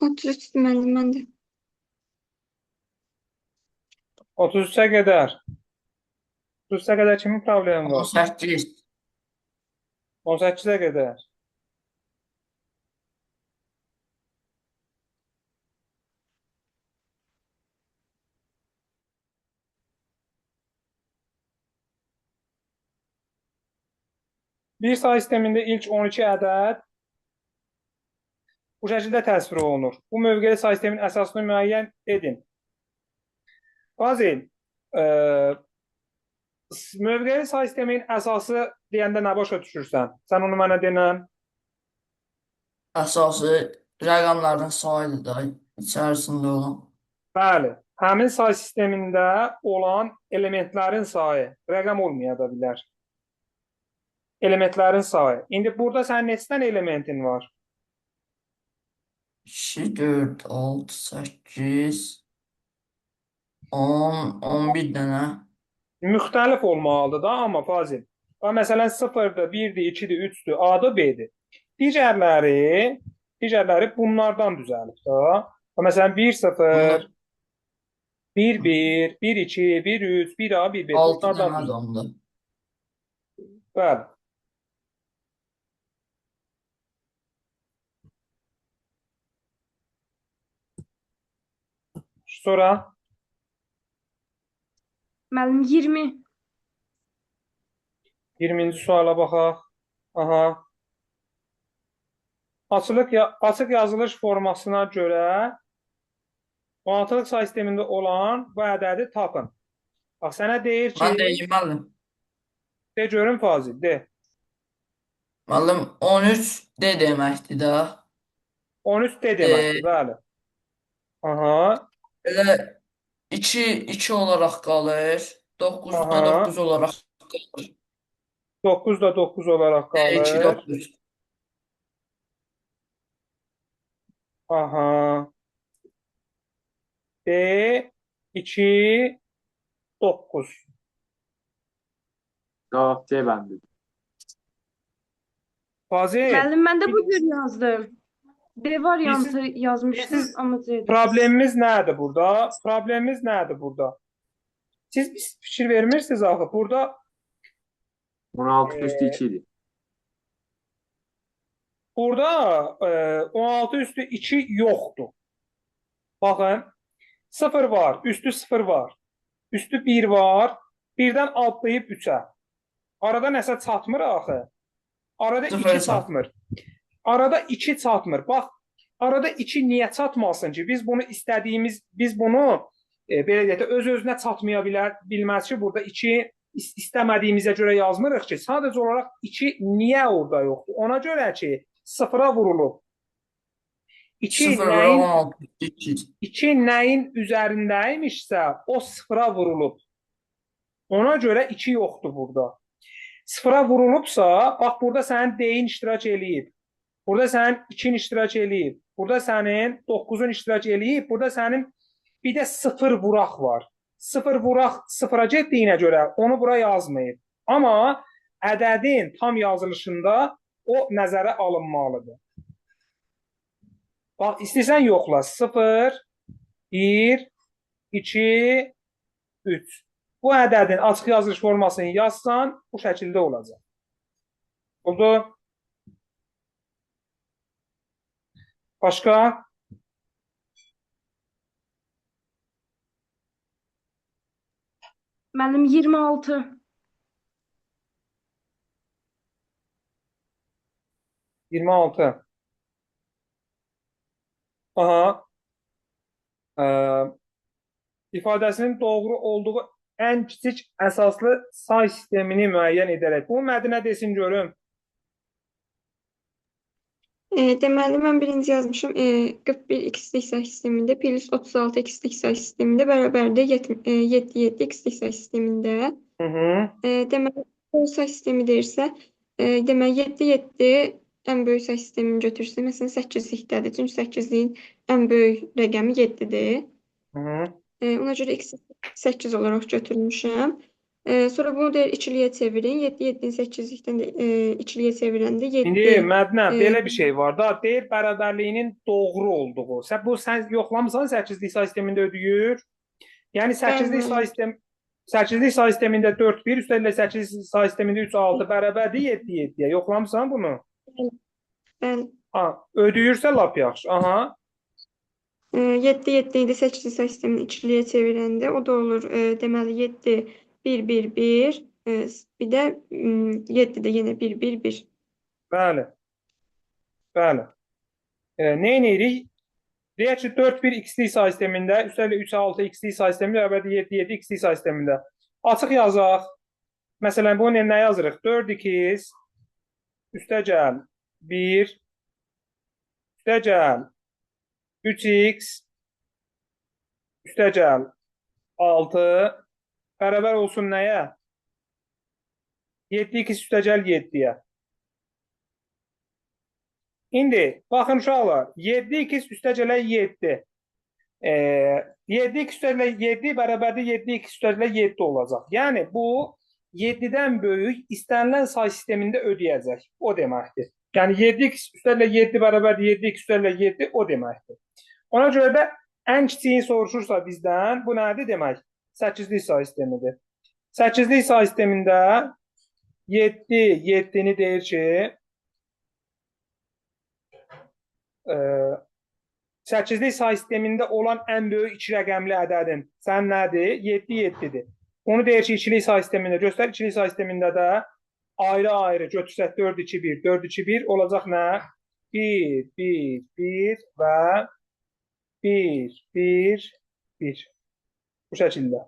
33 müəllim, mən də. 33'e qədər. 33'e qədər kimin problemi var? 18. 18'e qədər. Bir sayı sistemində ilk 12 ədəd bu şəkildə təsvir olunur. Bu mövqeli sayı sistemin əsasını müəyyən edin. Fazil, mövqeli sayı sistemin əsası deyəndə nə başa düşürsən? Sən onu mənə denən? Əsası rəqəmlərin sayıdır da içərisində olan. Bəli, həmin sayı sistemində olan elementlərin sayı rəqəm olmaya da bilər. Elementlərin sayı. İndi burada sənin neçə dənə elementin var? 2, 4, 6, 8, 10, 11 dənə. Müxtəlif olmalıdır da, amma Fazil. Məsələn, 0-dır, 1-dir, 2-dir, 3-dür, A-dır, B-dir. Digərləri bunlardan düzəlib da. Məsələn, 1-0, 1-1, 1-2, 1-3, 1A, 1B. 6 Bunlardan dənə düzəlib. adamdır. Bəli. Sonra Müəllim 20. 20-ci suala baxaq. Aha. Açıq yazılış formasına görə manatlıq sayı sistemində olan bu ədədi tapın. Bax, sənə deyir ki, Mən deyim, müəllim. de görün Fazil, de. Müəllim 13 D deməkdir də. 13 de deməkdir, bəli. Aha. Elə 2 olaraq qalır. 9 da Aha. 9 olaraq qalır. 9 da 9 olaraq 2, qalır. 9. Aha. D, 2, 9. Cavab C bəndi. Fazil, Müəllim, mən də bu cür yazdım. D variantı yazmışdım, siz- amma C. problemimiz nədir burada? Problemimiz nədir burada? Siz fikir vermirsiniz axı. Burada 16 üstü 2 idi. Burada 16 üstü 2 yoxdur. Baxın, 0 var, üstü 0 var, üstü 1 var, birdən atlayıb 3-ə. Arada nəsə çatmır axı. Arada 2 Sıfır çatmır. Arada 2 çatmır. Bax, arada 2 niyə çatmasın ki? Biz bunu belə deyək də öz-özünə çatmaya bilməz ki, burada 2 istəmədiyimizə görə yazmırıq ki, sadəcə olaraq 2 niyə orada yoxdur? Ona görə ki, 0-a vurulub. 0 və 16, 2. 2 nəyin üzərindəymişsə, o 0-a vurulub. Ona görə 2 yoxdur burada. 0-a vurulubsa, bax, burada sənin D-in iştirak eləyib. Burada sənin 2-in iştirak eləyib. Burada sənin 9-un iştirak eləyib. Burada sənin bir də 0 vuraq var. 0 vuraq 0-a getdiyinə görə onu bura yazmayıb. Amma ədədin tam yazılışında o nəzərə alınmalıdır. Bax, istəyirsən yoxla. 0, 1, 2, 3. Bu ədədin açıq yazılış formasını yazsan, bu şəkildə olacaq. Oldu? Başqa? Müəllim 26. 26. Aha. İfadəsinin doğru olduğu ən kiçik əsaslı say sistemini müəyyən edərək. Bu mədnə desin görüm. Deməli, mən birinci yazmışım. 41 x-lik say sistemində plus 36 x-lik say sistemində bərabərdir 7 x-lik say sistemində. Deməli, bu say sistemi deyirsə, deməli 7 ən böyük say sistemini götürsə, məsələn 8-likdədir. Çünki 8-liyin ən böyük rəqəmi 7-dir. Ona görə x 8 olaraq götürmüşəm. Sonra bunu deyir içiliyə çevirin. 7, 7-ni 8-likdən də içiliyə çevirəndə 7 İndi Mədnə e, belə bir şey var da, deyir bərabərliyinin doğru olduğu. Sən yoxlamısan 8-lik say sistemində ödəyir. Yəni 8-lik say sistemi 8-lik say sistemində 4 1 üstəlik 8-lik say sistemində 3 6 bərabərdir 7 7-yə. Yoxlamısan bunu? Bəli. Ha, ödəyirsə lap yaxşı. Aha. 7, 7-ni də 8-lik say sistemini içiliyə çevirəndə o da olur deməli 7 1 1 1 bir də 7 də yenə 1 1 1. Bəli. Bəli. Nə edirik? Deyək ki 4 1 x-lik say sistemində üstəlik 3 6 x-lik say sistemində bərabərdir 7 7 x-lik say sistemində. Açıq yazaq. Məsələn, bunu nə yazırıq? 4x üstəgəl 1 üstəgəl 3x üstəgəl 6 bərabər olsun nəyə? 7x üstəgəl 7-yə. İndi baxın uşaqlar, 7x üstəgələ 7. 7x üstəgələ 7 bərabərdir 7x üstəgələ 7 olacaq. Yəni bu 7-dən böyük istənilən say sistemində ödəyəcək. O deməkdir. Yəni 7x üstəgələ 7 bərabərdir 7x üstəgələ 7 o deməkdir. Ona görə də ən kiçiyini soruşursa bizdən bu nədir demək? 8-lik say sistemidir. 8-lik say sistemində 7 7-ni deyir ki 8-lik say sistemində olan ən böyük 2 rəqəmli ədədin sən nədir? 7 7-dir. Onu deyir ki, 2-lik say sistemində göstər. 2-lik say sistemində də ayrı-ayrı götürsək 4 2 1 4 2 1 olacaq nə? 1 1 1 və 1 1 1. Bu şəkildə.